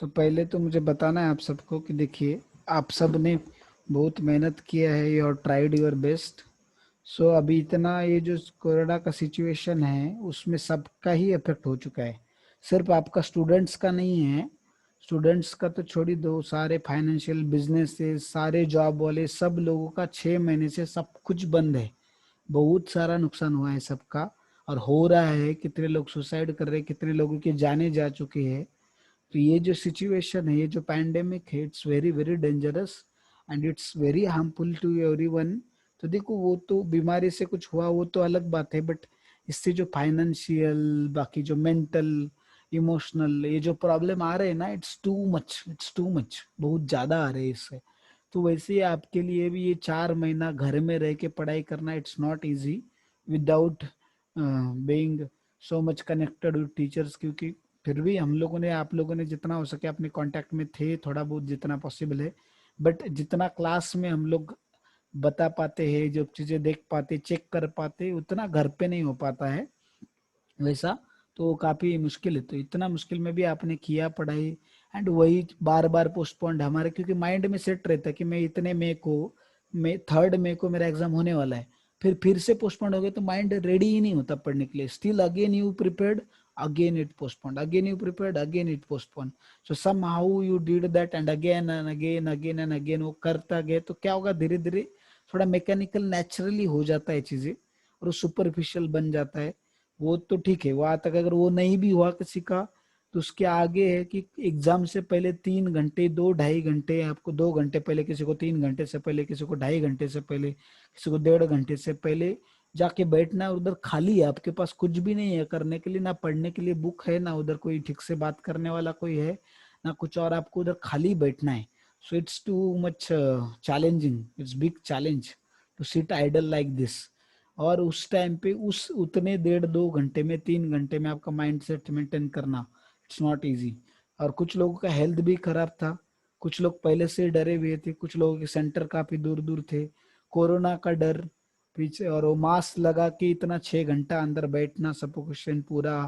पहले तो मुझे बताना है आप सबको कि देखिए, आप सब ने बहुत मेहनत किया है, यू ट्राइड योर बेस्ट। अभी इतना ये जो कोरोना का सिचुएशन है उसमें सबका ही इफेक्ट हो चुका है, सिर्फ आपका स्टूडेंट्स का नहीं है। स्टूडेंट्स का तो छोड़ ही दो, सारे फाइनेंशियल बिजनेसेस, सारे जॉब वाले, सब लोगों का 6 महीने से सब कुछ बंद है। बहुत सारा नुकसान हुआ है सबका, और हो रहा है। कितने लोग सुसाइड कर रहे हैं, कितने लोगों की जाने जा चुकी है। तो ये जो सिचुएशन है, ये जो पैंडेमिक है, it's very very dangerous and it's very harmful to everyone. तो देखो, वो तो बीमारी से कुछ हुआ वो तो अलग बात है, बट इससे जो फाइनेंशियल, बाकी जो मेंटल, इमोशनल, ये जो प्रॉब्लम आ रहे हैं ना, it's too much, it's too much, बहुत ज्यादा आ रहे हैं इससे। तो वैसे ही आपके लिए भी ये 4 महीना घर में रह के पढ़ाई करना, it's not easy without being so much connected with teachers. क्योंकि फिर भी हम लोगों ने, आप लोगों ने जितना हो सके अपने कांटेक्ट में थे, थोड़ा बहुत जितना पॉसिबल है, बट जितना क्लास में हम लोग बता पाते हैं, जो चीजें देख पाते, चेक कर पाते, उतना घर पे नहीं हो पाता है वैसा। तो काफी मुश्किल है। तो इतना मुश्किल में भी आपने किया पढ़ाई, एंड वही बार बार पोस्टपोन्ड हमारे, क्योंकि माइंड में सेट रहता है कि मैं इतने मई को, मैं 3 मई को मेरा एग्जाम होने वाला है। फिर से पोस्टपोन्ड हो गया तो माइंड रेडी ही नहीं होता पढ़ने के लिए। Still again you prepared, again it postponed, again you prepared, again it postponed. So somehow you did that and again and again, again and again वो करता गए। तो क्या होगा, धीरे धीरे थोड़ा मैकेनिकल नेचुरली हो जाता है चीजें, और वो सुपरफिशियल बन जाता है। वो तो ठीक है, वहां तक अगर वो नहीं भी हुआ किसी का, तो उसके आगे है कि एग्जाम से पहले 3 घंटे, 2 ढाई घंटे, आपको 2 घंटे पहले, किसी को 3 घंटे से पहले, किसी को 2.5 घंटे से पहले, किसी को 1.5 घंटे से पहले जाके बैठना है। उधर खाली है, आपके पास कुछ भी नहीं है करने के लिए, ना पढ़ने के लिए बुक है, ना उधर कोई ठीक से बात करने वाला कोई है, ना कुछ और। आपको उधर खाली बैठना है। So it's too much challenging, it's big challenge to sit idle like this. और उस टाइम पे, उस उतने 1.5 2 घंटे में, 3 घंटे में आपका माइंड सेट मेंटेन करना, इट्स नॉट इजी। और कुछ लोगों का हेल्थ भी खराब था, कुछ लोग पहले से डरे हुए थे, कुछ लोगों के सेंटर काफी दूर दूर थे। कोरोना का डर पीछे, और वो मास्क लगा के इतना 6 घंटा अंदर बैठना, सफोकेशन पूरा,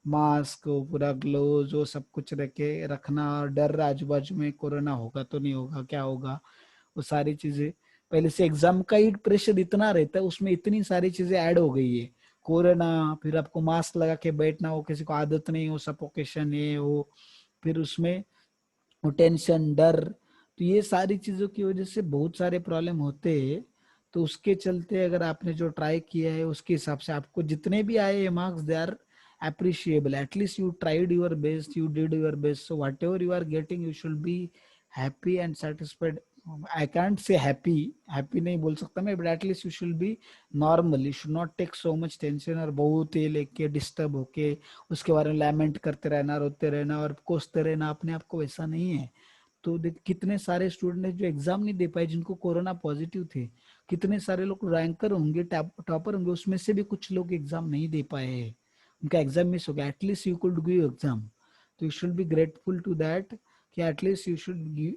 मास्क, पूरा ग्लोव्स, वो सब कुछ रखे रखना, और डर आजू बाजू में कोरोना होगा तो नहीं होगा, क्या होगा, वो सारी चीजें। पहले से एग्जाम का ही प्रेशर इतना रहता है, उसमें इतनी सारी चीजें ऐड हो गई है। कोरोना, फिर आपको मास्क लगा के बैठना, वो किसी को आदत नहीं हो, सफोकेशन है वो, फिर उसमें वो टेंशन, डर। तो ये सारी चीजों की वजह से बहुत सारे प्रॉब्लम होते हैं। तो उसके चलते अगर आपने जो ट्राई किया है उसके हिसाब से आपको जितने भी आए marks, they are appreciable. At least you tried your best, you did your best. So whatever you are getting, you should be happy and satisfied. I can't say happy, happy नहीं बोल सकता मैं, but at least you should be normal. You should not take so much tension, और बहुत ये लेके disturb होके उसके बारे में लैमेंट करते रहना, रोते रहना और कोसते रहना अपने आप को, वैसा नहीं है। तो देख, कितने सारे स्टूडेंट है जो एग्जाम नहीं दे पाए, जिनको कोरोना पॉजिटिव थे। कितने सारे लोग रैंकर होंगे, टॉपर होंगे, उसमें से भी कुछ लोग एग्जाम नहीं दे पाए हैं, उनका एग्जाम मिस हो गया। At least you could give exam, तो you should be grateful to that कि at least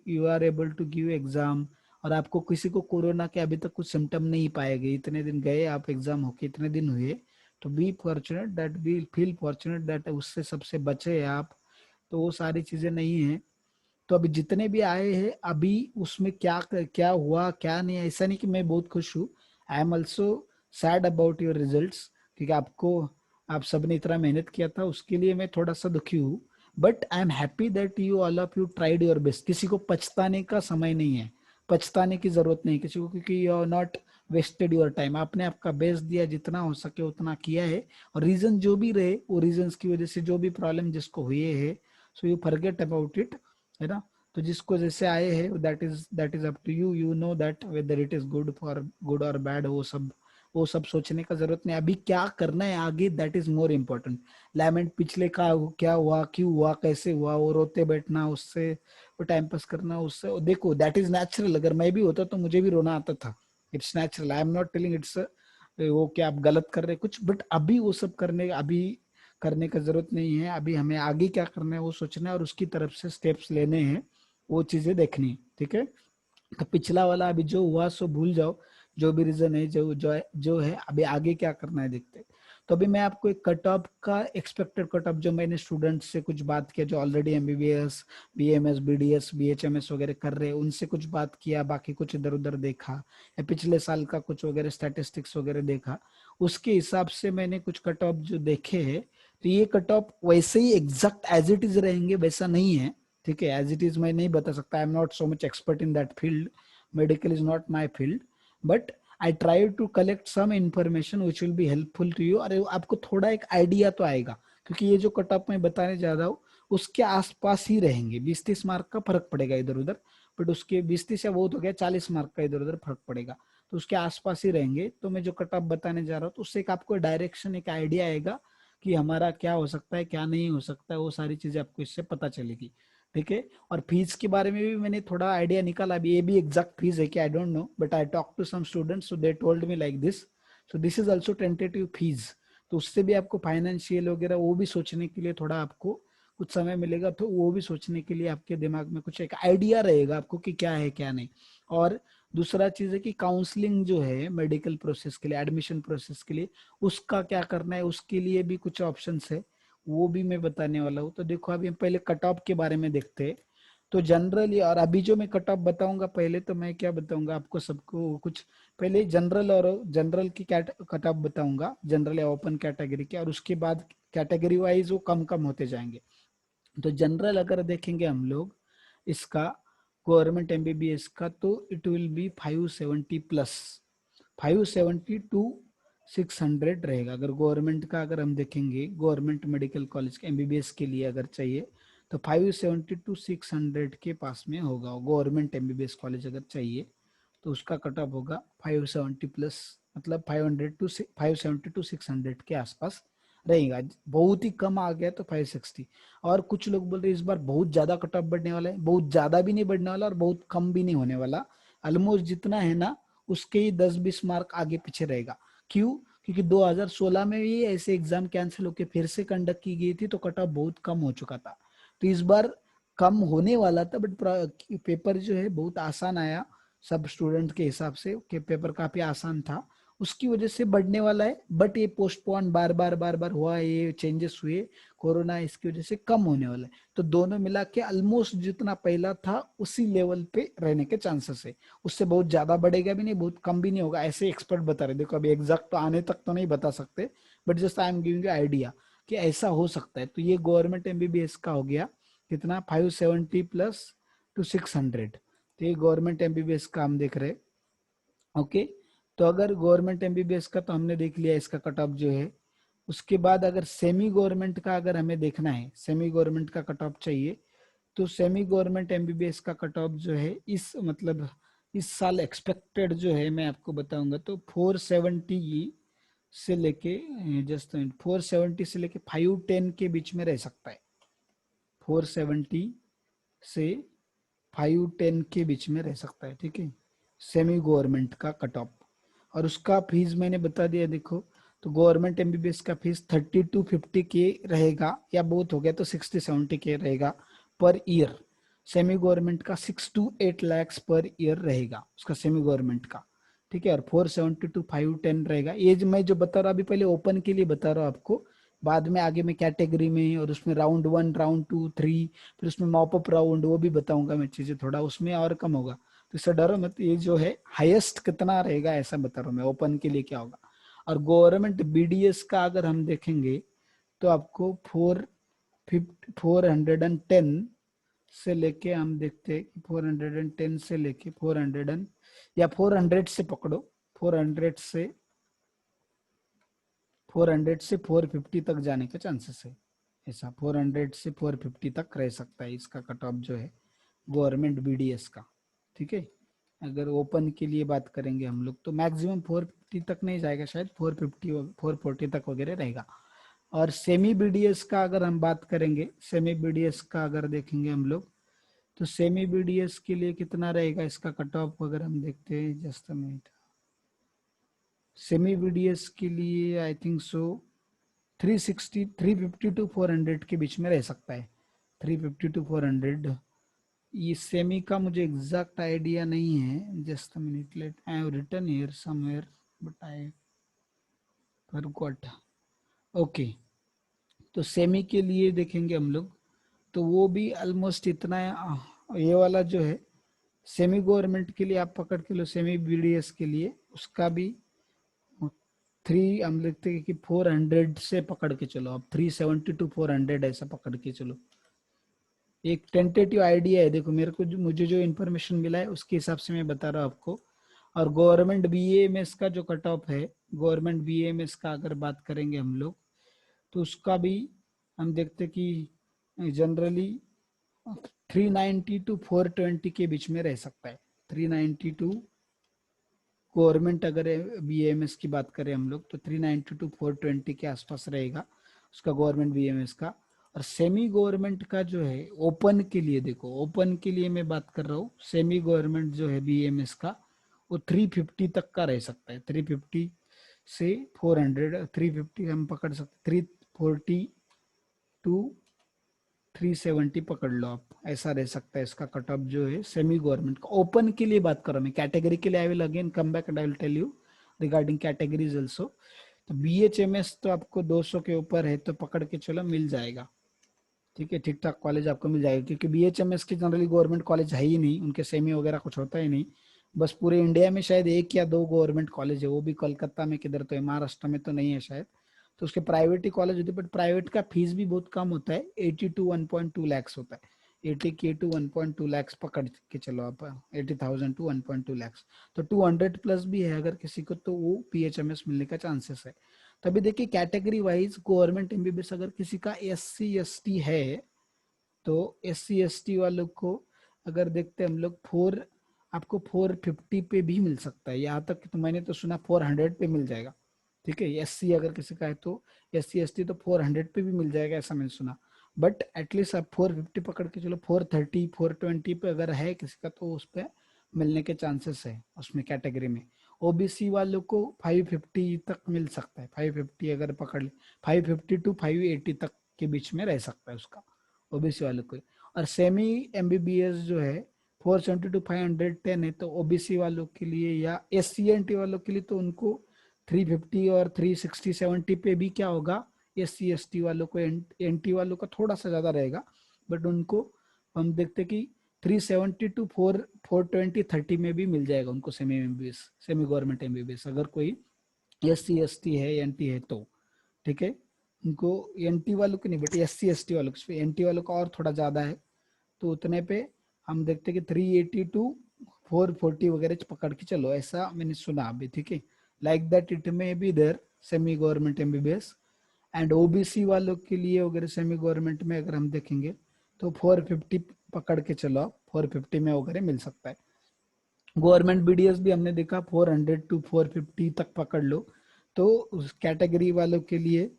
you are able to give exam. और आपको किसी को कोरोना के अभी तक कुछ सिम्टम नहीं पाए गए, इतने दिन गए आप एग्जाम होके, इतने दिन हुए। तो be fortunate that, be feel fortunate that उससे सबसे बचे आप। तो वो सारी चीजें नहीं है। तो अभी जितने भी आए हैं, अभी उसमें क्या क्या हुआ क्या नहीं, ऐसा नहीं कि मैं बहुत खुश हूँ। आई am also sad about your results, क्योंकि आपको, आप सबने इतना मेहनत किया था, उसके लिए मैं थोड़ा सा दुखी हूँ। But I am happy that you all of you tried your best. किसी को पछताने का समय नहीं है, पछताने की जरूरत नहीं किसी को, क्योंकि you are not wasted your time. आपने आपका बेस्ट दिया, जितना हो सके उतना किया है। और रीजन जो भी रहे, वो रीजन की वजह से जो भी प्रॉब्लम जिसको हुए है, so you forget about it, है ना। तो जिसको जैसे आए हैं, that is up to you, you know that whether it is good for good और बैड। वो सब सोचने का जरूरत नहीं। अभी क्या करना है आगे, that is more important. Lament पिछले का क्या हुआ, क्यों हुआ, कैसे हुआ, वो रोते बैठना, उससे वो टाइम पास करना, उससे देखो, दैट इज नेचुरल। अगर मैं भी होता तो मुझे भी रोना आता था। It's natural, I am not telling it's वो क्या आप गलत कर रहे कुछ, बट अभी वो सब करने का जरूरत नहीं है। अभी हमें आगे क्या करना है वो सोचना है, और उसकी तरफ से स्टेप्स लेने हैं, वो चीजें देखनी है, ठीक है। तो पिछला वाला अभी जो हुआ सो भूल जाओ, जो भी रीजन है, जो जो है, अभी आगे क्या करना है देखते हैं। तो अभी मैं आपको एक कट ऑफ का एक्सपेक्टेड कट ऑफ जो मैंने स्टूडेंट्स से कुछ बात किया जो already MBBS BMS BDS BHMS वगैरह कर रहे हैं उनसे कुछ बात किया, बाकी कुछ इधर उधर देखा या पिछले साल का कुछ वगैरह स्टैटिस्टिक्स वगैरह देखा, उसके हिसाब से मैंने कुछ कट ऑफ जो देखे हैं। तो ये कट ऑफ वैसे ही एग्जैक्ट एज इट इज रहेंगे वैसा नहीं है, ठीक है। एज इट इज मैं नहीं बता सकता, I am not so much expert in that field, medical is not my field, but I try to collect some information which will be helpful to you. अरे आपको थोड़ा एक आइडिया तो आएगा, क्योंकि ये जो कट ऑफ मैं बताने जा रहा हूँ उसके आसपास ही रहेंगे, 20-30 मार्क का फर्क पड़ेगा इधर उधर, बट उसके 20-30 या बहुत हो गया 40 मार्क का इधर उधर फर्क पड़ेगा, तो उसके आसपास ही रहेंगे। तो मैं जो कट ऑफ बताने जा रहा हूँ तो उससे एक आपको डायरेक्शन एक आइडिया आएगा कि हमारा क्या हो सकता है क्या नहीं हो सकता है, वो सारी चीजें आपको इससे पता चलेगी, ठीक है। और फीस के बारे में भी मैंने थोड़ा आइडिया निकाला, अभी ये भी एग्जैक्ट फीस है कि I don't know, but I talk to some students so they told me like this, so this is also tentative fees. तो उससे भी आपको फाइनेंशियल वगैरह वो भी सोचने के लिए थोड़ा आपको कुछ समय मिलेगा, तो वो भी सोचने के लिए आपके दिमाग में कुछ एक आइडिया रहेगा आपको कि क्या है क्या नहीं। और दूसरा चीज है कि काउंसलिंग जो है मेडिकल प्रोसेस के लिए, एडमिशन प्रोसेस के लिए, उसका क्या करना है, उसके लिए भी कुछ ऑप्शंस है, वो भी मैं बताने वाला हूँ। तो देखो अभी हम पहले कट ऑफ के बारे में देखते हैं। तो जनरली, और अभी जो मैं कट ऑफ बताऊंगा पहले तो मैं क्या बताऊंगा आपको सबको कुछ, पहले जनरल और जनरल की कट ऑफ बताऊंगा, जनरल या ओपन कैटेगरी के, और उसके बाद कैटेगरी वाइज वो कम कम होते जाएंगे। तो जनरल अगर देखेंगे हम लोग इसका, गवर्नमेंट एमबीबीएस का, तो it will be 570 plus, 570 to 600 रहेगा। अगर गवर्नमेंट का अगर हम देखेंगे, गवर्नमेंट मेडिकल कॉलेज के एमबीबीएस के लिए अगर चाहिए तो 570 टू 600 के पास में होगा। गवर्नमेंट एमबीबीएस कॉलेज अगर चाहिए तो उसका कट ऑफ होगा 570 प्लस, मतलब 570 टू 600 के आसपास रहेगा। बहुत ही कम आ गया तो 560। और कुछ लोग बोल रहे इस बार बहुत ज्यादा कट ऑफ बढ़ने वाला है, बहुत ज्यादा भी नहीं बढ़ने वाला और बहुत कम भी नहीं होने वाला, ऑलमोस्ट जितना है ना उसके ही 10-20 मार्क आगे पीछे रहेगा। क्यों? क्योंकि 2016 में भी ऐसे एग्जाम कैंसिल होकर फिर से कंडक्ट की गई थी तो कट ऑफ बहुत कम हो चुका था। तो इस बार कम होने वाला था, बट पेपर जो है बहुत आसान आया सब स्टूडेंट के हिसाब से, कि पेपर काफी आसान था, उसकी वजह से बढ़ने वाला है। बट ये पोस्टपोन बार बार बार बार हुआ, ये चेंजेस हुए कोरोना, इसकी वजह से कम होने वाला है। तो दोनों मिला के ऑलमोस्ट जितना पहला था उसी लेवल पे रहने के चांसेस है, उससे बहुत ज्यादा बढ़ेगा भी नहीं बहुत कम भी नहीं होगा, ऐसे एक्सपर्ट बता रहे। देखो अभी एग्जैक्ट तो आने तक तो नहीं बता सकते, but just I am giving you idea कि ऐसा हो सकता है। तो ये गवर्नमेंट एमबीबीएस का हो गया कितना, 570 प्लस टू 600। तो ये गवर्नमेंट एमबीबीएस का हम देख रहे, ओके। तो अगर गवर्नमेंट एमबीबीएस का तो हमने देख लिया इसका कट ऑफ जो है। उसके बाद अगर सेमी गवर्नमेंट का अगर हमें देखना है, सेमी गवर्नमेंट का कट ऑफ चाहिए, तो सेमी गवर्नमेंट एमबीबीएस का कट ऑफ जो है इस मतलब इस साल एक्सपेक्टेड जो है मैं आपको बताऊंगा, तो 470 से लेके, जस्ट 470 से लेके 510 के बीच में रह सकता है, 470 से 510 के बीच में रह सकता है, ठीक है, सेमी गवर्नमेंट का कट ऑफ। और उसका फीस मैंने बता दिया, देखो तो गवर्नमेंट एमबीबीएस का फीस 30 to 50 के रहेगा, या बहुत हो गया तो 60-70 के रहेगा पर ईयर। सेमी गवर्नमेंट का 6 to 8 lakhs पर ईयर रहेगा उसका सेमी गवर्नमेंट का, ठीक है। और 470 to 510 रहेगा। ये जो मैं जो बता रहा हूँ अभी पहले ओपन के लिए बता रहा हूँ आपको, बाद में आगे में कैटेगरी में और उसमें राउंड 1 राउंड 2 3, फिर उसमें मॉपअप राउंड वो भी बताऊंगा मैं चीजें, थोड़ा उसमें और कम होगा, तो इससे डरो मत। ये जो है हाईएस्ट कितना रहेगा ऐसा बता रहा हूँ मैं, ओपन के लिए क्या होगा। और गवर्नमेंट बीडीएस का अगर हम देखेंगे तो आपको 410 से लेके, हम देखते हैं कि 410 से लेके 400 या 400 से पकड़ो, 400 से 450 तक जाने के चांसेस है। ऐसा 400 से 450 तक रह सकता है इसका कट ऑफ जो है गवर्नमेंट बीडीएस का, ठीक है। अगर ओपन के लिए बात करेंगे हम लोग तो मैक्सिमम 450 तक नहीं जाएगा, शायद 450 440 तक वगैरह रहेगा। और सेमी बीडीएस का अगर हम बात करेंगे, सेमी बीडीएस का अगर देखेंगे हम लोग, तो सेमी बीडीएस के लिए कितना रहेगा इसका कट ऑफ अगर हम देखते हैं, just a minute. Semi BDS के लिए आई थिंक सो 350 to 400 के बीच में रह सकता है, 350 to 400। ये सेमी का मुझे एग्जैक्ट आइडिया नहीं है, just a minute, let I have written here somewhere but I forgot. Okay, तो सेमी के लिए देखेंगे हम लोग, तो वो भी ऑलमोस्ट इतना है। ये वाला जो है सेमी गवर्नमेंट के लिए आप पकड़ के लो, सेमी बीडीएस के लिए उसका भी थ्री, हम लिखते हैं कि 400 से पकड़ के चलो, आप 370 टू 400 ऐसा पकड़ के चलो। एक टेंटेटिव आइडिया है, देखो मेरे को मुझे जो इन्फॉर्मेशन मिला है उसके हिसाब से मैं बता रहा हूँ आपको। और गवर्नमेंट बीएएमएस का जो कट ऑफ है, गवर्नमेंट बीएएमएस का अगर बात करेंगे हम लोग, तो उसका भी हम देखते कि जनरली 390 टू 420 के बीच में रह सकता है। 390 टू, गवर्नमेंट अगर बीएमएस की बात करें हम लोग, तो 390 टू 420 के आसपास रहेगा उसका गवर्नमेंट बीएमएस का। और सेमी गवर्नमेंट का जो है ओपन के लिए, देखो ओपन के लिए मैं बात कर रहा हूँ, सेमी गवर्नमेंट जो है बीएमएस का वो 350 तक का रह सकता है। 350 से 400, 350 हम पकड़ सकते, 340 टू 370 पकड़ लो आप, ऐसा रह सकता है इसका कट ऑफ जो है सेमी गवर्नमेंट का। ओपन के लिए बात करो, मैं कैटेगरी के लिए I will again come back and I will tell you regarding categories also. तो बीएचएमएस तो आपको 200 के ऊपर है तो पकड़ के चलो मिल जाएगा, ठीक है, ठीक ठाक कॉलेज आपको मिल जाएगा, क्योंकि बीएचएमएस की जनरली गवर्नमेंट कॉलेज है ही नहीं, उनके सेमी वगैरह कुछ होता ही नहीं। बस पूरे इंडिया में शायद एक या दो गवर्नमेंट कॉलेज है, वो भी कोलकाता में किधर तो है, महाराष्ट्र में तो नहीं है शायद। तो उसके प्राइवेट ही कॉलेज होते हैं, बट प्राइवेट का फीस भी बहुत कम होता है, 80 टू 1.2 लैक्स होता है। 80K टू 1.2 लैक्स पकड़ के चलो आप, 80,000 टू 1.2 लैक्स। तो 200 प्लस भी है अगर किसी को, तो वो पीएचएमएस मिलने का चांसेस है। तभी देखिए कैटेगरी वाइज गवर्नमेंट एमबीबीएस अगर किसी का SC ST है, तो SC ST वालों को अगर देखते हैं हम लोग, आपको 450 पे भी मिल सकता है, यहाँ तक तो मैंने तो सुना 400 पे मिल जाएगा, ठीक है। SC अगर किसी का है तो SC ST तो 400 पे भी मिल जाएगा ऐसा मैंने सुना। बट एटलीस्ट आप 450 पकड़ के चलो, 430 420 पे अगर है किसी का तो उस पर मिलने के चांसेस है उसमें कैटेगरी में। ओबीसी वालों को 550 तक मिल सकता है, 550 अगर पकड़ ले, 550 टू 580 तक के बीच में रह सकता है उसका, ओबीसी वालों को। और सेमी एमबीबीएस जो है 470 टू 510 है, तो ओबीसी वालों के लिए या SC/NT वालों के लिए तो उनको 350 और 360 70 पे भी क्या होगा, SC/ST वालों को, NT वालों का थोड़ा सा ज्यादा रहेगा, बट उनको हम देखते कि 370 टू 420 30 में भी मिल जाएगा उनको semi MBBS, semi government MBBS अगर कोई SC/ST है, NT है तो, ठीक है। उनको NT वालों को नहीं, बट SC/ST वालों को, NT वालों का और थोड़ा ज्यादा है, तो उतने पे हम देखते कि 380 टू 440 वगैरह पकड़ के चलो, ऐसा मैंने सुना अभी, ठीक है। Like that it may be there semi government MBBS. And OBC वालों के लिए वगैरह सेमी गवर्नमेंट में अगर हम देखेंगे तो 450 पकड़ के चलो, 450 में वगैरह मिल सकता है। गवर्नमेंट बीडीएस भी हमने देखा 400 टू 450 तक पकड़ लो, तो उस कैटेगरी वालों के लिए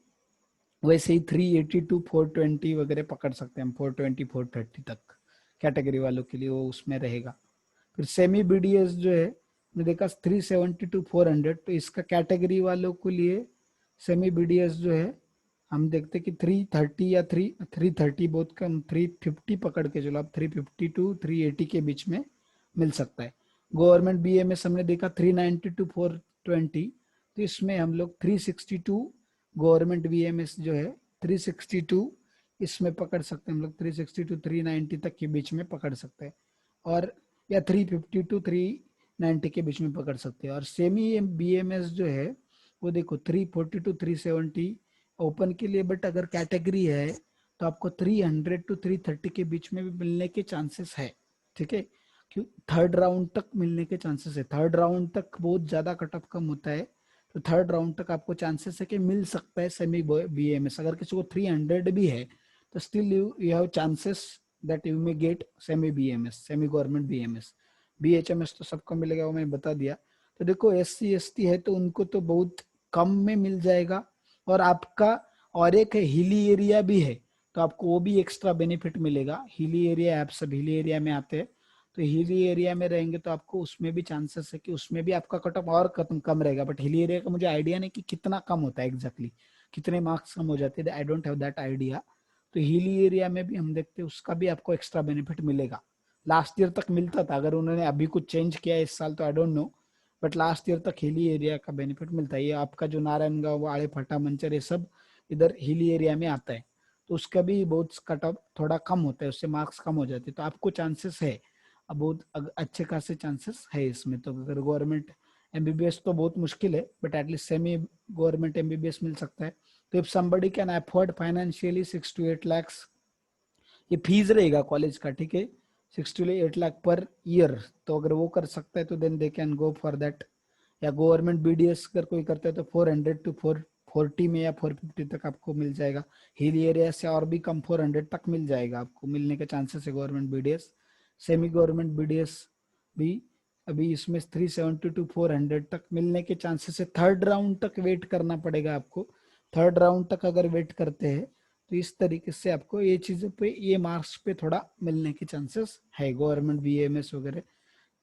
वैसे ही 380 टू 420 वगैरह पकड़ सकते हैं हम, 420 430 तक कैटेगरी वालों के लिए वो उसमें रहेगा। फिर सेमी बीडीएस जो है मैंने देखा 370 टू 400, तो इसका कैटेगरी वालों के लिए सेमी बीडीएस जो है हम देखते कि 330 या 330 बहुत कम, 350 पकड़ के चलो आप, 350 टू 380 के बीच में मिल सकता है। गवर्नमेंट बीएमएस हमने देखा 390 टू 420, तो इसमें हम लोग 362, गवर्नमेंट बीएमएस जो है 362 इसमें पकड़ सकते हैं हम लोग, 360 टू 390 तक के बीच में पकड़ सकते हैं। और या 350 टू 390 के बीच में पकड़ सकते हैं। और सेमी बीएमएस जो है वो देखो 340 टू 370 ओपन के लिए, बट अगर कैटेगरी है तो आपको 300 टू 330 के बीच में भी मिलने के चांसेस है, ठीक है। क्यों, थर्ड राउंड तक मिलने के चांसेस है, थर्ड राउंड तक बहुत ज्यादा कट ऑफ कम होता है, तो थर्ड राउंड तक आपको चांसेस है कि मिल सकता है सेमी बीएमएस। अगर किसी को 300 भी है तो still you have chances that you may gate semi BMS, semi government BMS. BHMS तो सबको मिलेगा वो मैं बता दिया। तो देखो SC/ST है तो उनको तो बहुत कम में मिल जाएगा, और आपका और एक है हिली एरिया भी है, तो आपको वो भी एक्स्ट्रा बेनिफिट मिलेगा। हिली एरिया, आप सब हिली एरिया में आते हैं, तो हिली एरिया में रहेंगे तो आपको उसमें भी चांसेस है कि उसमें भी आपका कट ऑफ और कम रहेगा, बट हिली एरिया का मुझे आइडिया नहीं कि कितना कम होता है एग्जैक्टली, कितने मार्क्स कम हो जाते हैं, I don't have that idea. तो हिली एरिया में भी हम देखते हैं उसका भी आपको एक्स्ट्रा बेनिफिट मिलेगा। लास्ट ईयर तक मिलता था, अगर उन्होंने अभी कुछ चेंज किया इस साल तो आई don't know, but last year तक हिली एरिया का बेनिफिट मिलता है। ये आपका जो नारायणगांव, आड़े, फटा, मंचर, ये सब इधर हिली एरिया में आता है, तो उसका भी बहुत कट ऑफ थोड़ा कम होता है, उससे मार्क्स कम हो जाते हैं। तो आपको चांसेस है, अब बहुत अच्छे खासे चांसेस है इसमें। तो अगर गवर्नमेंट एमबीबीएस तो बहुत मुश्किल है, but at least semi government MBBS मिल सकता है। तो if somebody can afford financially 6 to 8 lakhs, ये फीस रहेगा कॉलेज का, ठीक है, 6 to 8 लाख पर ईयर। तो अगर वो कर सकता है तो then they can go for that. या गवर्नमेंट बीडीएस अगर कोई करता है तो 400 to 440 में या 450 तक आपको मिल जाएगा। हिल एरिया से और भी कम 400 तक मिल जाएगा, आपको मिलने के चांसेस है government BDS. Semi government BDS भी अभी इसमें 370 to 400 तक मिलने के चांसेस है। थर्ड राउंड तक वेट करना पड़ेगा आपको। थर्ड राउंड तक अगर वेट करते हैं तो इस तरीके से आपको ये चीज़ों पे, ये मार्क्स पे थोड़ा मिलने के चांसेस है गवर्नमेंट बीएमएस वगैरह।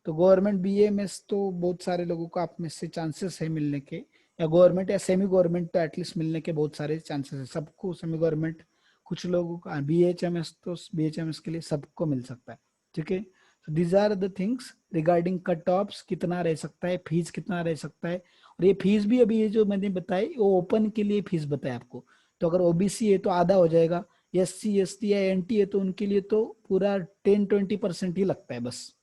तो गवर्नमेंट बीएमएस तो बहुत सारे लोगों को आप में से चांसेस है मिलने के, या गवर्नमेंट या सेमी गवर्नमेंट तो एटलीस्ट मिलने के बहुत सारे चांसेस है। सबको सेमी गवर्नमेंट, कुछ लोगों का बीएचएमएस, तो बीएचएमएस के लिए सबको मिल सकता है, ठीक है। तो these are the things regarding cut offs, कितना रह सकता है, फीस कितना रह सकता है। और ये फीस भी अभी ये जो मैंने बताई वो ओपन के लिए फीस बताया आपको। तो अगर ओबीसी है तो आधा हो जाएगा, एससी एसटी या एनटी है तो उनके लिए तो पूरा 10-20% ही लगता है, बस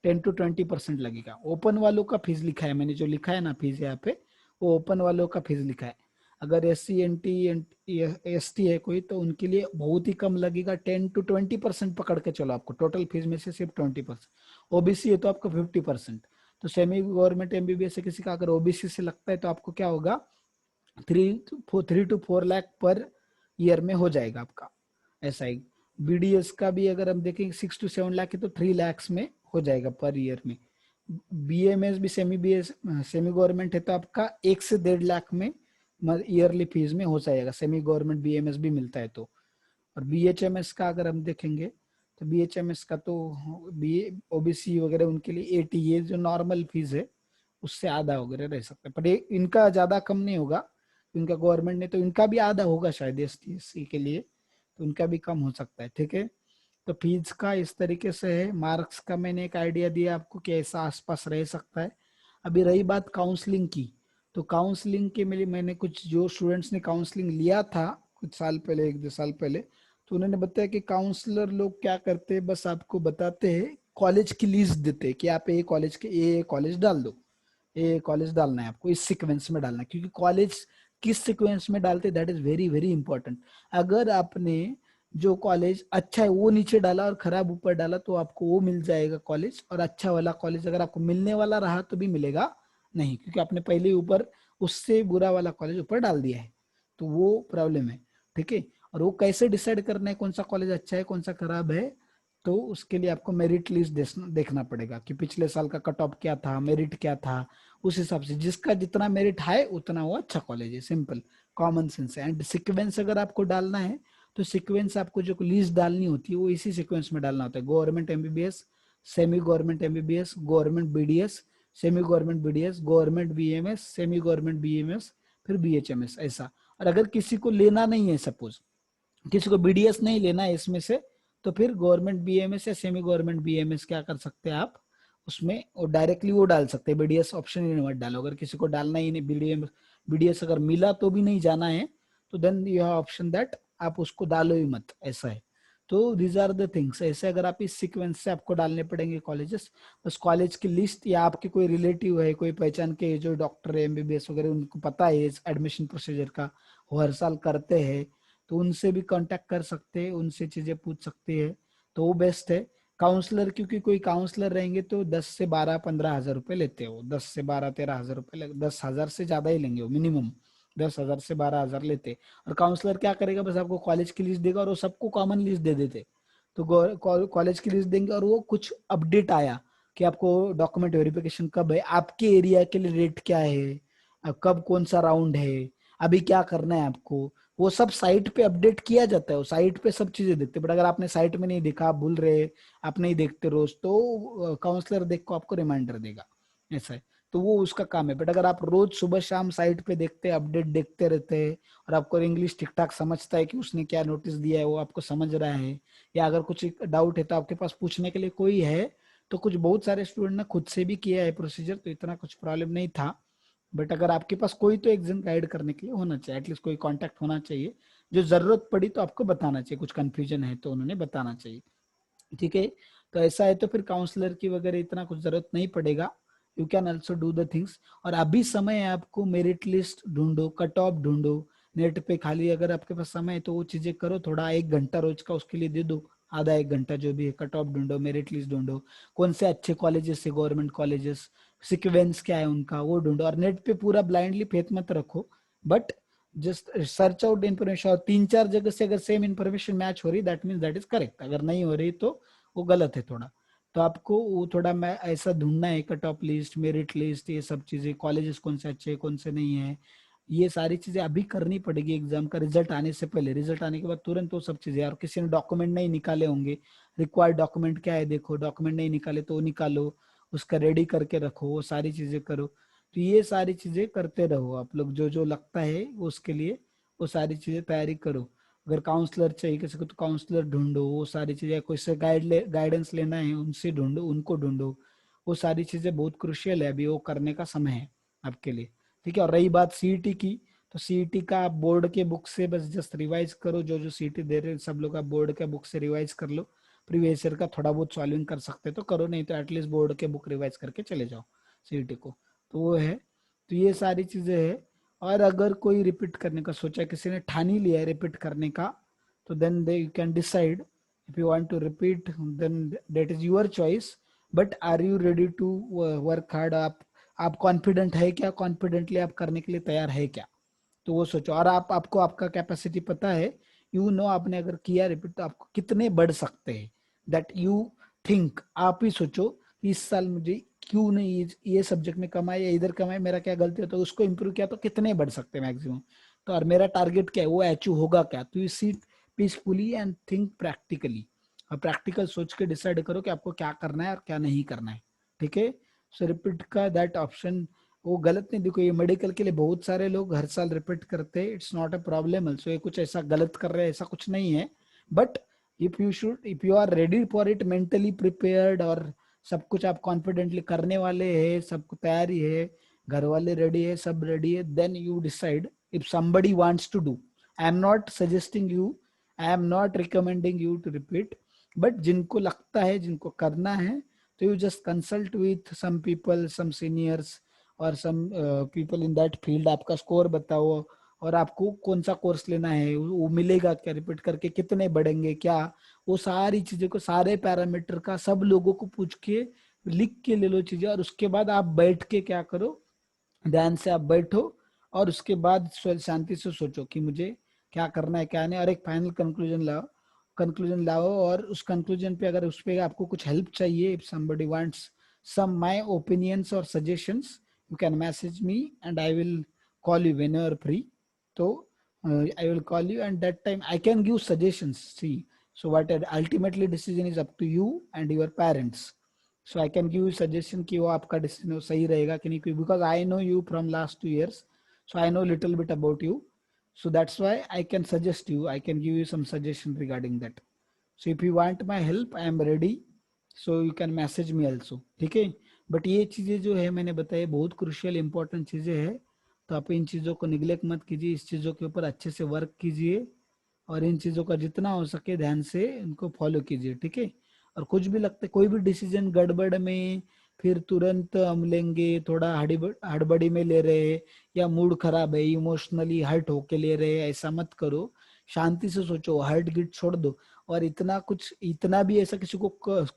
10 to 20% लगेगा। ओपन वालों का फीस लिखा है मैंने, जो लिखा है ना फीस यहाँ पे, वो ओपन वालों का फीस लिखा है। अगर S C N T S T है कोई तो उनके लिए बहुत ही कम लगेगा, 10 to 20% पकड़ के चलो, आपको टोटल फीस में से सिर्फ 20%। ओबीसी है तो आपको 50%। तो सेमी गवर्नमेंट एमबीबीएस से किसी का अगर ओबीसी से लगता है तो आपको क्या होगा, 3 to 4 लाख पर ईयर में हो जाएगा आपका, ऐसा ही। बीडीएस का भी अगर हम देखें 6 to 7 लाख है तो 3 lakhs में हो जाएगा पर ईयर में। बीएमएस भी सेमी गवर्नमेंट है तो आपका 1 से 1.5 लाख में ईयरली फीस में हो जाएगा, सेमी गवर्नमेंट बीएमएस भी मिलता है तो। और बीएचएमएस का अगर हम देखेंगे तो बीएचएमएस का तो बी ओबीसी वगैरह उनके लिए 80, ये जो नॉर्मल फीस है उससे आधा वगैरह रह सकता है, पर इनका ज्यादा कम नहीं होगा। इनका गवर्नमेंट ने तो इनका भी आधा होगा शायद एसटी के लिए, तो उनका भी कम हो सकता है, ठीक है। तो फीस का इस तरीके से है। मार्क्स का मैंने एक आइडिया दिया आपको कि ऐसा आसपास रह सकता है। अभी रही बात काउंसलिंग की, तो काउंसलिंग के लिए मैंने कुछ जो स्टूडेंट्स ने काउंसलिंग लिया था कुछ साल पहले, 1-2 साल पहले, तो उन्होंने बताया कि काउंसलर लोग क्या करते हैं, बस आपको बताते हैं, कॉलेज की लिस्ट देते हैं कि आप ये कॉलेज के ये कॉलेज डाल दो, ये कॉलेज डालना है आपको, इस सीक्वेंस में डालना है। क्योंकि कॉलेज किस सीक्वेंस में डालते, that is very very important. अगर आपने जो कॉलेज अच्छा है वो नीचे डाला और खराब ऊपर डाला तो आपको वो मिल जाएगा कॉलेज, और अच्छा वाला कॉलेज अगर आपको मिलने वाला रहा तो भी मिलेगा नहीं, क्योंकि आपने पहले ही ऊपर उससे बुरा वाला कॉलेज ऊपर डाल दिया है, तो वो प्रॉब्लम है, ठीक है। और वो कैसे डिसाइड करना है कौन सा कॉलेज अच्छा है कौन सा खराब है, तो उसके लिए आपको मेरिट लिस्ट देखना पड़ेगा कि पिछले साल का कट ऑफ क्या था, मेरिट क्या था, उस हिसाब से जिसका जितना मेरिट है उतना वो अच्छा कॉलेज है, सिंपल कॉमन सेंस है। एंड सीक्वेंस अगर आपको डालना है तो सीक्वेंस आपको जो लिस्ट डालनी होती है वो इसी सीक्वेंस में डालना होता है, government MBBS, semi government MBBS, government BDS, semi government BDS, government BMS, semi government BMS, फिर बीएचएमएस, ऐसा। और अगर किसी को लेना नहीं है, सपोज किसी को बीडीएस नहीं लेना है इसमें से, तो फिर गवर्नमेंट बीएमएस या सेमी गवर्नमेंट बीएमएस क्या कर सकते हैं आप, उसमें वो डायरेक्टली वो डाल सकते हैं, बीडीएस ऑप्शन ही मत डालो। अगर किसी को डालना ही नहीं, बीडीएस अगर मिला तो भी नहीं जाना है तो then you have option that आप उसको डालो ही मत, ऐसा है। तो दीज आर द थिंग्स, ऐसे अगर आप इस सीक्वेंस से आपको डालने पड़ेंगे कॉलेजेस। बस कॉलेज की लिस्ट, या आपके कोई रिलेटिव है, कोई पहचान के जो डॉक्टर है एमबीबीएस वगैरह, उनको पता है एडमिशन प्रोसीजर का, वो हर साल करते हैं, तो उनसे भी कांटेक्ट कर सकते हैं, उनसे चीजें पूछ सकते हैं, तो वो बेस्ट है। काउंसलर, क्योंकि कोई काउंसलर रहेंगे तो 10 से 12-15 हजार रुपए लेते हो, 10 से 12-13 हजार रुपए, 10 हजार से ज्यादा ही लेंगे वो मिनिमम, 10 हजार से 12 हजार लेते। और काउंसलर क्या करेगा, बस आपको कॉलेज की लिस्ट देगा और वो सबको कॉमन लिस्ट दे देते। तो कॉलेज की लिस्ट देंगे और वो कुछ अपडेट आया कि आपको डॉक्यूमेंट वेरिफिकेशन कब है, आपके एरिया के लिए रेट क्या है, कब कौन सा राउंड है, अभी क्या करना है आपको, वो सब साइट पे अपडेट किया जाता है, वो साइट पे सब चीजें देखते हैं। बट अगर आपने साइट में नहीं देखा, आप भूल रहे, आप नहीं देखते रोज, तो काउंसलर देख को आपको रिमाइंडर देगा, ऐसा है। तो वो उसका काम है। बट अगर आप रोज सुबह शाम साइट पे देखते हैं, अपडेट देखते रहते हैं, और आपको इंग्लिश ठीक ठाक समझता है कि उसने क्या नोटिस दिया है वो आपको समझ रहा है, या अगर कुछ डाउट है तो आपके पास पूछने के लिए कोई है, तो कुछ बहुत सारे स्टूडेंट ने खुद से भी किया है प्रोसीजर, तो इतना कुछ प्रॉब्लम नहीं था। बट अगर आपके पास कोई तो एक जन गाइड करने के लिए होना चाहिए, एटलीस्ट कोई कांटेक्ट होना चाहिए, जो जरूरत पड़ी तो आपको बताना चाहिए, कुछ कंफ्यूजन है तो उन्होंने बताना चाहिए। ठीक है, तो ऐसा है तो फिर काउंसलर की वगैरह इतना कुछ जरूरत नहीं पड़ेगा, you can also do the things. और अभी समय है, आपको मेरिट लिस्ट ढूंढो, कट ऑफ ढूंढो, नेट पे खाली अगर आपके पास समय है तो वो चीजें करो, थोड़ा 1 घंटा रोज का उसके लिए दे दो, आधा 1 घंटा जो भी है, कट ऑफ ढूंढो, मेरिट लिस्ट ढूंढो, कौन से अच्छे कॉलेजेस है, गवर्नमेंट कॉलेजेस, सिक्वेंस क्या है उनका वो ढूंढो, और नेट पे पूरा ब्लाइंडली फेथ मत रखो, but just search out information, और 3-4 जगह से अगर सेम इन्फॉर्मेशन मैच हो रही that mean that is correct, अगर नहीं हो रही तो वो गलत है थोड़ा। तो आपको वो थोड़ा मैं ऐसा ढूंढना है, cut off list, merit list, ये सब चीजें, कॉलेजेस कौन से अच्छे कौन से नहीं है, ये सारी चीजें अभी करनी पड़ेगी एग्जाम का रिजल्ट आने से पहले। रिजल्ट आने के बाद तुरंत वो सब चीजें, और किसी ने डॉक्यूमेंट नहीं निकाले होंगे, रिक्वायर्ड डॉक्यूमेंट क्या है देखो, डॉक्यूमेंट नहीं निकाले तो वो निकालो, उसका रेडी करके रखो, वो सारी चीजें करो। तो ये सारी चीजें करते रहो आप लोग, जो जो लगता है उसके लिए वो सारी चीजें तैयारी करो। अगर काउंसलर चाहिए किसी को तो काउंसलर ढूंढो, वो सारी चीजें, कोई से गाइडेंस लेना है उनसे ढूंढो, उनको ढूंढो, वो सारी चीजें बहुत क्रुशियल है, अभी वो करने का समय है आपके लिए। ठीक है, और रही बात सीईटी की, तो सीईटी का आप बोर्ड के बुक से बस जस्ट रिवाइज करो, जो जो सीईटी दे रहे हैं सब लोग आप बोर्ड के बुक से रिवाइज कर लो, प्रीवियस ईयर का थोड़ा बहुत सॉल्विंग कर सकते तो करो, नहीं तो एटलीस्ट बोर्ड के बुक रिवाइज करके चले जाओ सीईटी को। तो वो है, तो ये सारी चीजें है। और अगर कोई रिपीट करने का सोचा, किसी ने ठान ही लिया है रिपीट करने का, तो then they you can decide if you want to repeat, then that is your choice, but are you ready to work hard? आप कॉन्फिडेंट है क्या, कॉन्फिडेंटली आप करने के लिए तैयार है क्या, तो वो सोचो। और आपको आपका कैपेसिटी पता है, यू नो, आपने अगर किया रिपीट तो आपको कितने बढ़ सकते हैं, दैट यू थिंक, आप ही सोचो कि इस साल मुझे क्यों नहीं ये सब्जेक्ट में कमाए या इधर कमाए, मेरा क्या गलती है, तो उसको इम्प्रूव किया तो कितने बढ़ सकते हैं मैक्सिमम, तो और मेरा टारगेट क्या है वो अचीव होगा क्या, तो you seat peacefully and think practically, और प्रैक्टिकल सोच के डिसाइड करो कि आपको क्या करना है और क्या नहीं करना है। ठीक है, सो रिपीट का दैट ऑप्शन वो गलत नहीं, देखो ये मेडिकल के लिए बहुत सारे लोग हर साल रिपीट करते हैं, it's not a problem also, ये कुछ ऐसा गलत कर रहे हैं ऐसा कुछ नहीं है, but if you are ready for it, mentally prepared, और सब कुछ आप कॉन्फिडेंटली करने वाले हैं, सबको तैयारी है, घर वाले रेडी है, सब रेडी है, then you decide if somebody wants to do, I am not suggesting you, I am not recommending you to repeat, but जिनको लगता है जिनको करना है तो you just consult with some people, some seniors और some people in that field, आपका score बताओ, और आपको कौन सा कोर्स लेना है, वो मिलेगा क्या रिपीट करके, कितने बढ़ेंगे क्या, वो सारी चीजों को, सारे पैरामीटर का सब लोगों को पूछ के लिख के ले लो चीजें, और उसके बाद आप बैठ के क्या करो, ध्यान से आप बैठो, और उसके बाद शांति से सोचो कि मुझे क्या करना है क्या नहीं, और एक फाइनल कंक्लूजन लाओ, और उस कंक्लूजन पे अगर उस पे आपको कुछ हेल्प चाहिए, if somebody wants some my opinions or suggestions, you can message me and I will call you when you are free. So I will call you and that time I can give suggestions, see, so what ultimately decision is up to you and your parents, so I can give you suggestion कि वो आपका decision सही रहेगा कि नहीं, because I know you from last 2 years, so I know little bit about you, so that's why I can suggest you, I can give you some suggestion regarding that. So if you want my help I am ready, so you can message me also. ठीक है, but ये चीजें जो है मैंने बताई बहुत crucial important चीजें हैं, तो आप इन चीजों को निग्लेक्ट मत कीजिए, इस चीजों के ऊपर अच्छे से वर्क कीजिए, और इन चीजों का जितना हो सके ध्यान से इनको फॉलो कीजिए। ठीक है, और कुछ भी लगता है कोई भी डिसीजन गड़बड़ में फिर तुरंत हम लेंगे, थोड़ा हड़बड़ी में ले रहे, या मूड खराब है, इमोशनली हर्ट होके ले रहे, ऐसा मत करो, शांति से सोचो, हर्ट गिट छोड़ दो। और इतना भी ऐसा किसी को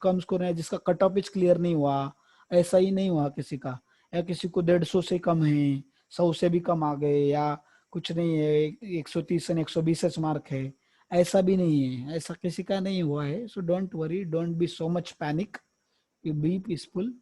कम स्कोर है जिसका कट ऑफ क्लियर नहीं हुआ, ऐसा ही नहीं हुआ किसी का, या किसी को 150 से कम है, 100 से भी कम आ गए, या कुछ नहीं है 130 से 120 मार्क है, ऐसा भी नहीं है, ऐसा किसी का नहीं हुआ है। So don't worry, don't be so much panic, you be peaceful,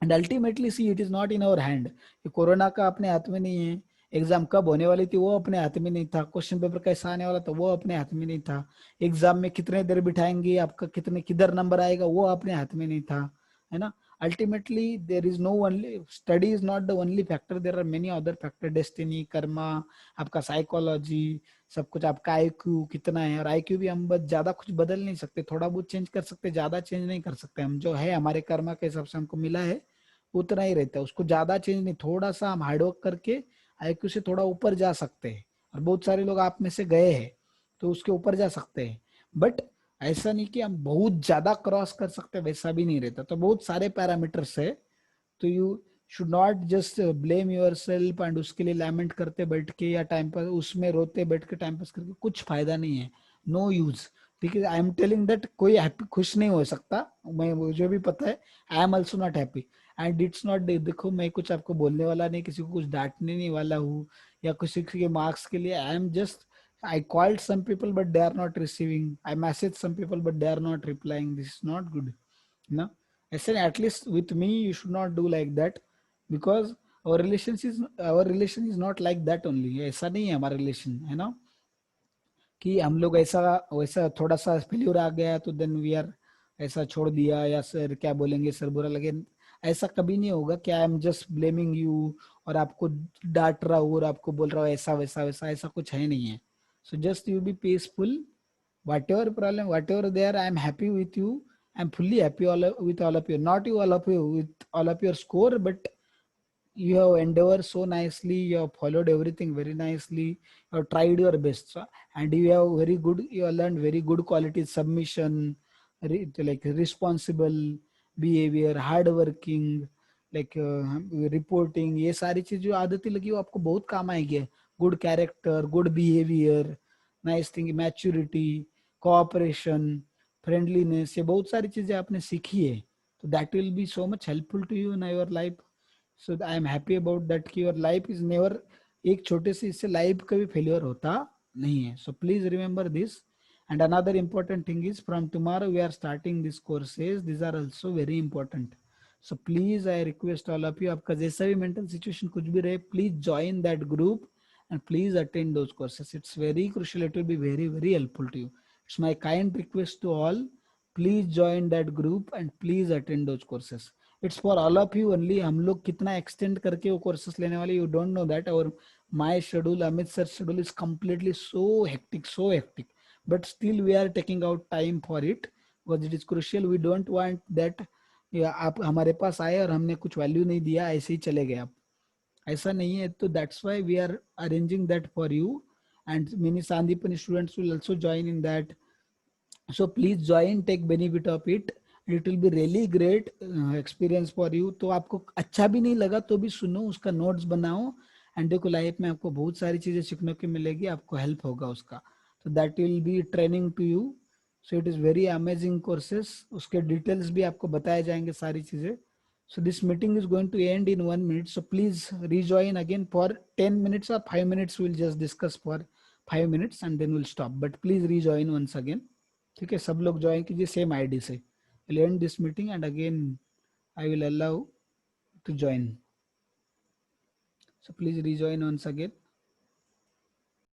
and ultimately see it is not in our hand, ये कोरोना का अपने हाथ में नहीं है, एग्जाम कब होने वाली थी वो अपने हाथ में नहीं था, क्वेश्चन पेपर कैसा आने वाला था वो अपने हाथ में नहीं था, एग्जाम में कितने देर बिठाएंगे, आपका कितने किधर नंबर आएगा वो अपने हाथ में नहीं था, है ना। Ultimately there is no only study is not the only factor, there are many other factor, destiny, karma, आपका साइकोलॉजी, सब कुछ, आपका आईक्यू कितना है, और आईक्यू भी हम बस ज्यादा कुछ बदल नहीं सकते, थोड़ा बहुत चेंज कर सकते, ज्यादा चेंज नहीं कर सकते हम, जो है हमारे कर्मा के हिसाब से हमको मिला है उतना ही रहता है, उसको ज्यादा चेंज नहीं। थोड़ा सा हम हार्डवर्क करके आईक्यू से थोड़ा ऊपर जा सकते हैं, और बहुत सारे लोग आप में से गए हैं तो उसके ऊपर जा सकते हैं। बट ऐसा नहीं कि हम बहुत ज्यादा क्रॉस कर सकते हैं, वैसा भी नहीं रहता। तो बहुत सारे पैरामीटर्स है, तो you should not just blame your self and उसके लिए लैमेंट करते बैठ के या टाइम पास उसमें रोते बैठ के टाइम पास करके कुछ फायदा नहीं है, नो यूज। ठीक है, आई एम टेलिंग दैट कोई हैप्पी खुश नहीं हो सकता, मैं मुझे भी पता है, I am also not happy. And it's not, देखो मैं कुछ आपको बोलने वाला नहीं, किसी को कुछ डांटने नहीं वाला हूँ या किसी के मार्क्स के लिए। I am just, I called some people but they are not receiving. I messaged some people but they are not replying. This is not good. No, I said at least with me you should not do like that, because our relation is not like that only. ऐसा नहीं है हमारा relation, है ना, कि हम लोग ऐसा वैसा थोड़ा सा फेल्यूर आ गया तो देन वी आर ऐसा छोड़ दिया, या सर क्या बोलेंगे, सर बुरा लगे, ऐसा कभी नहीं होगा कि I am just blaming you और आपको डांट रहा हूँ और आपको बोल रहा हूँ ऐसा वैसा वैसा, ऐसा कुछ है नहीं है। So just you be peaceful, whatever problem, whatever there, I am happy with you. I'm fully happy with all of you, not you all of you with all of your score, but you have endeavored so nicely, you have followed everything very nicely, you have tried your best. So, and you have very good, you have learned very good quality submission, like responsible behavior, hard working, like reporting, ये सारी चीज जो आदतें लगी वो आपको बहुत काम आएगी। Good character, good behaviour, nice thing, maturity, cooperation, friendliness, ये बहुत सारी चीजें आपने सीखी है। तो that will be so much helpful to you in your life. So I am happy about that कि योर लाइफ इज नेवर, एक छोटे से इससे लाइफ कभी फेलियर होता नहीं है। So please remember this. And another important thing is from tomorrow we are starting these courses, these are also very important. So please I request all of you, आपका जैसा भी mental situation कुछ भी रहे, please join that group and please attend those courses. It's very crucial, it will be very very helpful to you. It's my kind request to all, please join that group and please attend those courses. It's for all of you only. हम लोग कितना extend करके वो courses लेने वाले, you don't know that. Our my schedule, Amit sir schedule is completely so hectic, so hectic. But still we are taking out time for it because it is crucial. We don't want that या आप हमारे पास आए और हमने कुछ value नहीं दिया, ऐसे ही चले गए आप, ऐसा नहीं है। तो that's why we are arranging that for you, and many Sandipani students will also join in that. So please join, take benefit of it. It will be really great experience for you. तो आपको अच्छा भी नहीं लगा तो भी सुनो, उसका नोट्स बनाओ, एंड देखो लाइफ में आपको बहुत सारी चीजें सीखने को मिलेगी, आपको हेल्प होगा उसका। तो that will be training to you. So it is very amazing courses, उसके डिटेल्स भी आपको बताए जाएंगे सारी चीजें। So this meeting is going to end in 1 minute. So please rejoin again for 10 minutes or 5 minutes. We'll just discuss for 5 minutes and then we'll stop. But please rejoin once again. ठीक है, सब लोग join कीजिए same ID से। I'll end this meeting and again I will allow to join. So please rejoin once again.